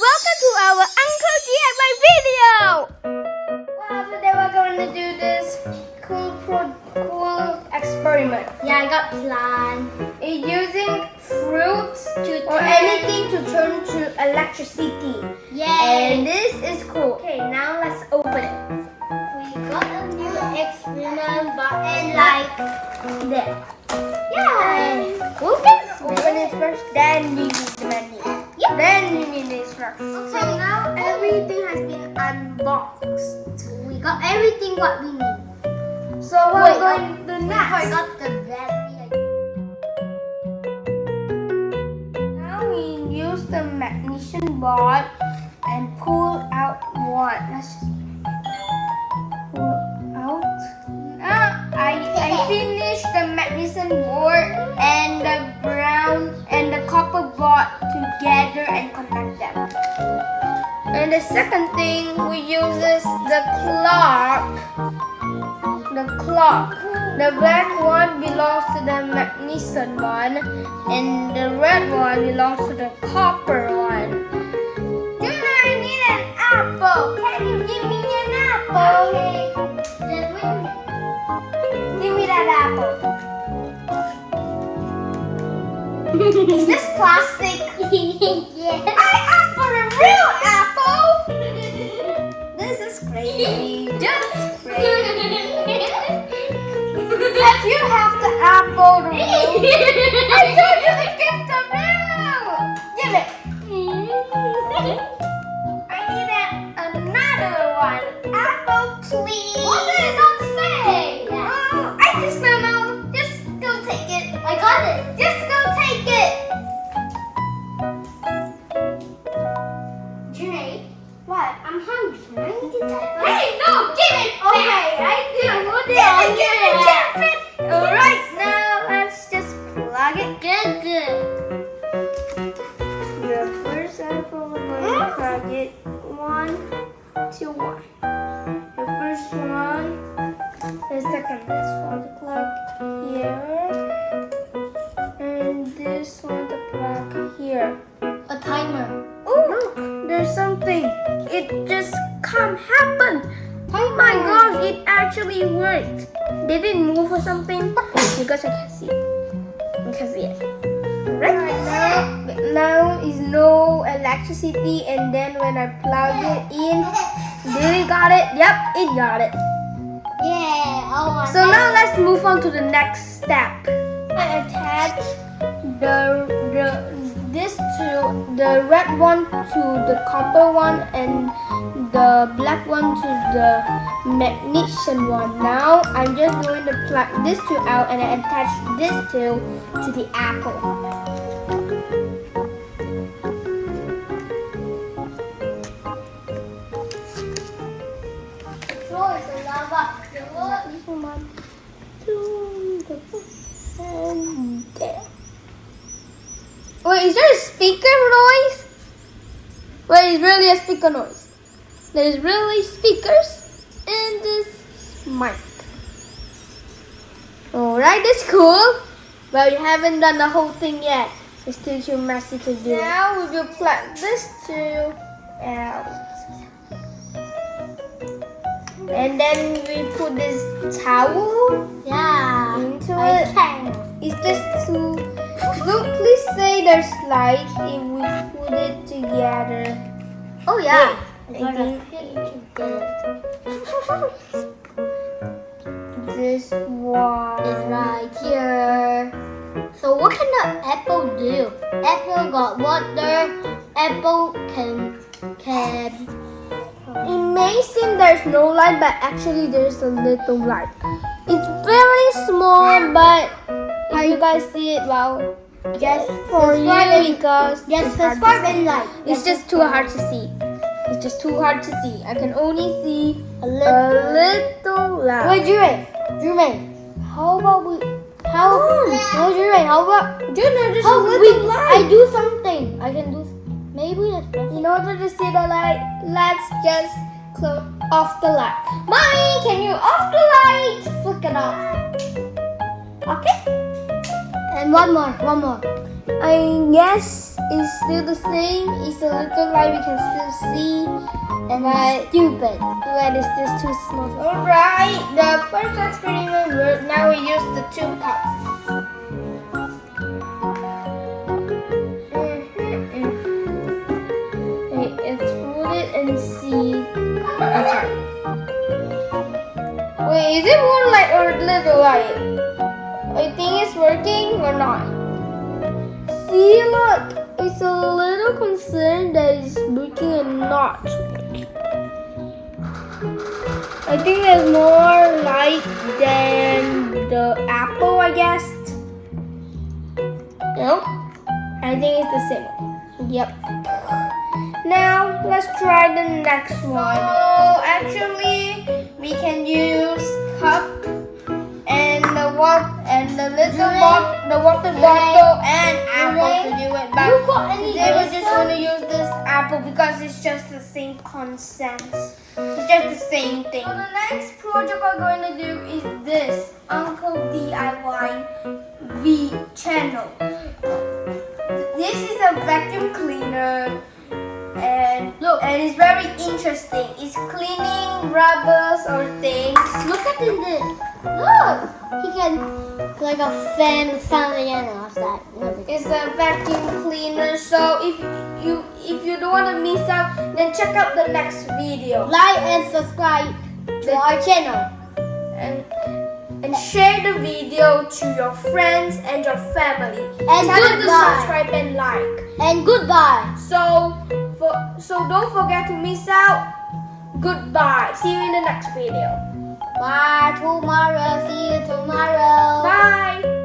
Welcome to our Uncle DIY video! Wow, today we're going to do this cool experiment. Yeah, I got plan. It's using fruits To or turn- anything to turn to electricity. And Yay! this is cool. Okay, now let's open it. We got a new experiment button like There. yeah. Open it first, then we use the menu. Yep. Then we need this first. So now everything has been unboxed. We got everything what we need. So what we're going to do We next? forgot the battery. Now we use the magnesium board and pull out one. Let's just pull out. I finished the magnesium board and the brown and the copper board together and connect them. And the second thing we use is the clock. The clock. The black one belongs to the magnesium one, and the red one belongs to the copper one. Junior, I need an apple. Can you give me an apple? Okay. Just wait a minute. Give me that apple. Is this plastic? Yes. I asked for a real apple. This is crazy. Just crazy. If you have the apple, the real, I told you to get the real. Give it. I need another one. Apple, please. What did it not say? Oh, I just don't know. Just go take it. I got it. Just go take it. Janae, What? I'm hungry. Can I eat that? Hey, no, give it. Okay, I do. What did Give I it, give it, give it. All right, now let's just plug it. Good. The first apple, we're going to plug it 1 to 1. The first one, the second, this one to plug here, and this one to plug here. A timer. Oh, look, there's something. It just can't happen. Oh my gosh, it actually worked. Did it move or something? Because I can see it. I can see it. Right now is no electricity, and then when I plug it in, did it got it? Yep, it got it. Yeah. Oh my So now let's move on to the next step. I attach this to the red one to the copper one and the black one to the magnesium one. Now I'm just going to plug this two out and I attach this two to the apple. The floor is a lava. One, two, and there. Wait, is there a speaker noise? Wait, is really a speaker noise? There's really speakers in this mic. Alright, that's cool. But we haven't done the whole thing yet. It's still too messy to do. Now we will plug this two out. And then we put this towel Yeah. into I it. can. It's just too. Look, please say there's light if we put it together. Oh yeah. Wait, I think this one. It's right here. So what can the apple do? Apple got water. Apple can. It may seem there's no light, but actually there's a little light. It's very small, but if you guys see it, well, just for you because Yes, it's hard to subscribe see. and like. It's just too hard to see. It's just too hard to see. I can only see a a little. little light. Wait, Jermaine. How about we? How? No, Jermaine. How about? Junior, just How a we? little I light. do something. I can do. Maybe let's press. In order to see the light, let's just off the light. Mommy, can you off the light? Flick it off. Okay? And one more. I guess it's still the same. It's a little light we can still see. And But- stupid. But it's just too small. Alright, the first experiment worked. Now we use the 2 cups. Wait, let's put it and see. Okay. Wait, is it more light or little light? I think it's working or not. See, look, it's a little concerned that it's working and not working. I think there's more light than the apple, I guess. Nope. I think it's the same one. Yep. Now, let's try the next one. So, actually, we can use cup and the water bottle and apple to do it. But You got any today we're just wisdom? going to use this apple because it's just the same concept. It's just the same thing. So the next project we're going to do is this Uncle DIY V channel. This is a vacuum cleaner and Look. and it's very interesting. It's cleaning rubbers or things. Look at this. Look. He can like a fan family and all that. It's a vacuum cleaner. So if you don't want to miss out, then check out the next video Like and subscribe to our channel. and share the video to your friends and your family. And Tell them to goodbye. subscribe and like. And goodbye. So don't forget to miss out. Goodbye. See you in the next video. Bye tomorrow. See you tomorrow. Bye.